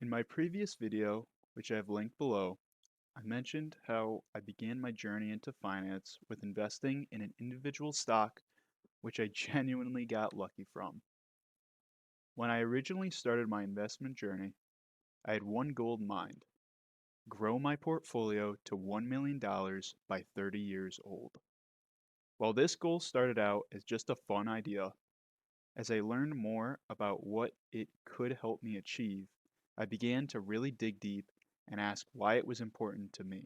In my previous video, which I have linked below, I mentioned how I began my journey into finance with investing in an individual stock, which I genuinely got lucky from. When I originally started my investment journey, I had one goal in mind: grow my portfolio to $1 million by 30 years old. While this goal started out as just a fun idea, as I learned more about what it could help me achieve, I began to really dig deep and ask why it was important to me.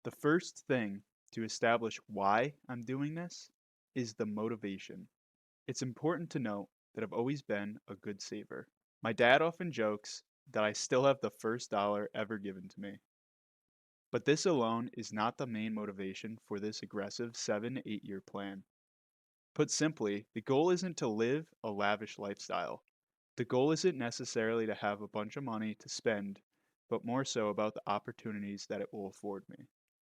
The first thing to establish why I'm doing this is the motivation. It's important to note that I've always been a good saver. My dad often jokes that I still have the first dollar ever given to me. But this alone is not the main motivation for this aggressive 7 to 8 year plan. Put simply, the goal isn't to live a lavish lifestyle. The goal isn't necessarily to have a bunch of money to spend, but more so about the opportunities that it will afford me.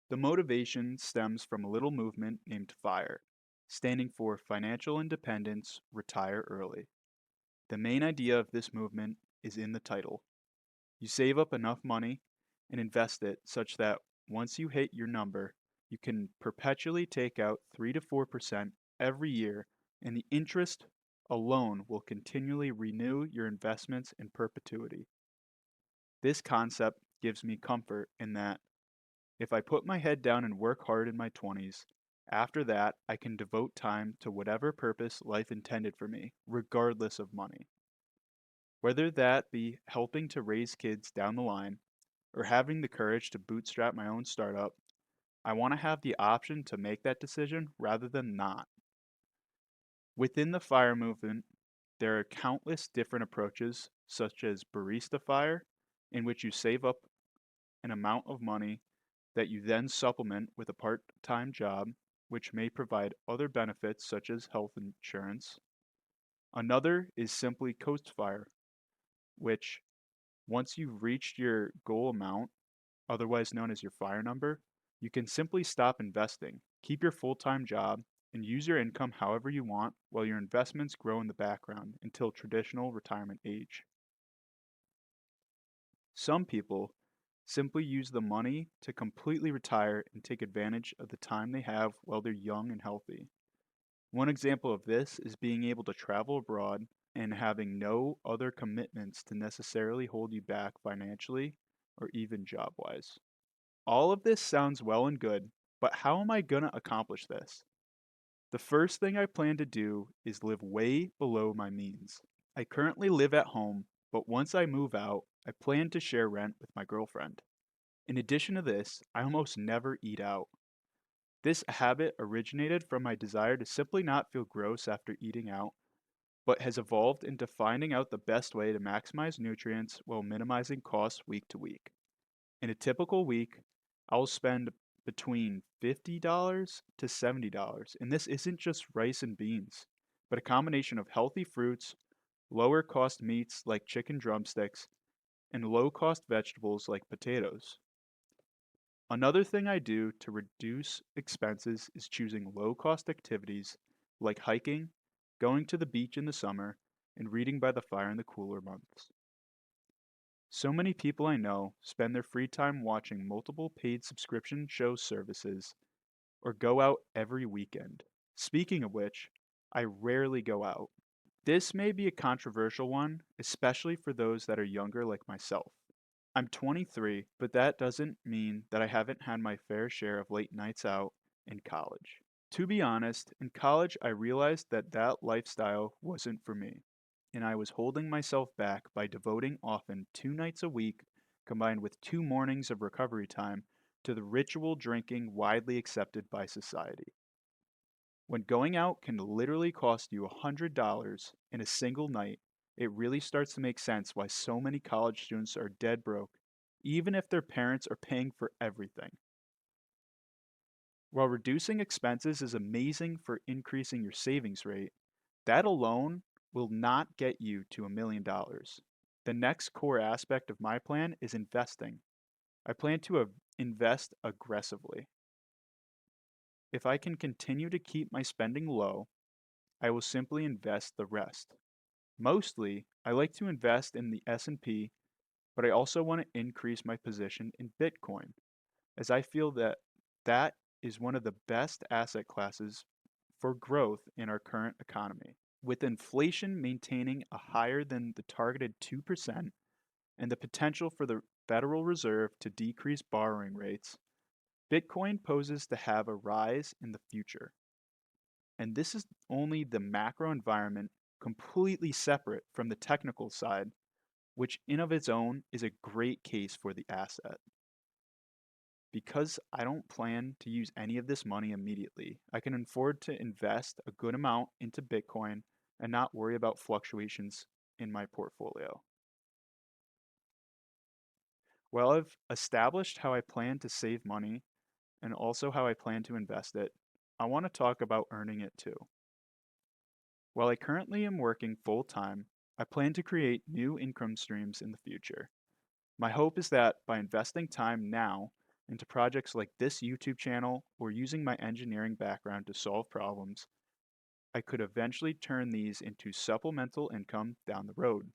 The motivation stems from a little movement named FIRE, standing for Financial Independence, Retire Early. The main idea of this movement is in the title. You save up enough money and invest it such that once you hit your number, you can perpetually take out 3 to 4% every year, and the interest alone will continually renew your investments in perpetuity. This concept gives me comfort in that if I put my head down and work hard in my 20s, after that I can devote time to whatever purpose life intended for me, regardless of money. Whether that be helping to raise kids down the line or having the courage to bootstrap my own startup, I want to have the option to make that decision rather than not. Within the FIRE movement, there are countless different approaches, such as Barista FIRE, in which you save up an amount of money that you then supplement with a part time job, which may provide other benefits such as health insurance. Another is simply Coast FIRE, which, once you've reached your goal amount, otherwise known as your FIRE number, you can simply stop investing, keep your full time job, and use your income however you want while your investments grow in the background until traditional retirement age. Some people simply use the money to completely retire and take advantage of the time they have while they're young and healthy. One example of this is being able to travel abroad and having no other commitments to necessarily hold you back financially or even job wise. All of this sounds well and good, but how am I going to accomplish this? The first thing I plan to do is live way below my means. I currently live at home, but once I move out, I plan to share rent with my girlfriend. In addition to this, I almost never eat out. This habit originated from my desire to simply not feel gross after eating out, but has evolved into finding out the best way to maximize nutrients while minimizing costs week to week. In a typical week, I'll spend between $50 to $70, and this isn't just rice and beans, but a combination of healthy fruits, lower cost meats like chicken drumsticks, and low cost vegetables like potatoes. Another thing I do to reduce expenses is choosing low cost activities like hiking, going to the beach in the summer, and reading by the fire in the cooler months. So many people I know spend their free time watching multiple paid subscription show services or go out every weekend. Speaking of which, I rarely go out. This may be a controversial one, especially for those that are younger like myself. I'm 23, but that doesn't mean that I haven't had my fair share of late nights out in college. To be honest, in college I realized that that lifestyle wasn't for me, and I was holding myself back by devoting often 2 nights a week, combined with 2 mornings of recovery time, to the ritual drinking widely accepted by society. When going out can literally cost you $100 in a single night, it really starts to make sense why so many college students are dead broke, even if their parents are paying for everything. While reducing expenses is amazing for increasing your savings rate, that alone will not get you to $1 million. The next core aspect of my plan is investing. I plan to invest aggressively. If I can continue to keep my spending low, I will simply invest the rest. Mostly, I like to invest in the S&P but I also want to increase my position in Bitcoin, as I feel that that is one of the best asset classes for growth in our current economy. With inflation maintaining a higher than the targeted 2% and the potential for the Federal Reserve to decrease borrowing rates, Bitcoin poses to have a rise in the future. And this is only the macro environment completely separate from the technical side, which in of its own is a great case for the asset. Because I don't plan to use any of this money immediately, I can afford to invest a good amount into Bitcoin and not worry about fluctuations in my portfolio. Well, I've established how I plan to save money and also how I plan to invest it. I want to talk about earning it too. While I currently am working full time, I plan to create new income streams in the future. My hope is that by investing time now into projects like this YouTube channel or using my engineering background to solve problems, I could eventually turn these into supplemental income down the road.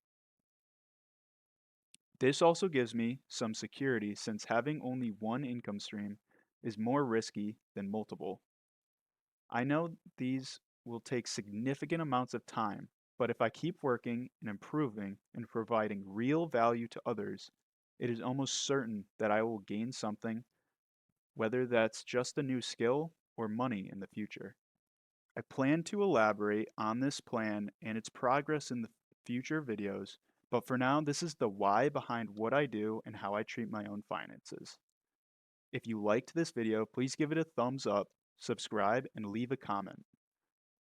This also gives me some security since having only one income stream is more risky than multiple. I know these will take significant amounts of time, but if I keep working and improving and providing real value to others, it is almost certain that I will gain something, whether that's just a new skill or money in the future. I plan to elaborate on this plan and its progress in the future videos, but for now, this is the why behind what I do and how I treat my own finances. If you liked this video, please give it a thumbs up, subscribe, and leave a comment.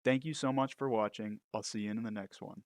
Thank you so much for watching. I'll see you in the next one.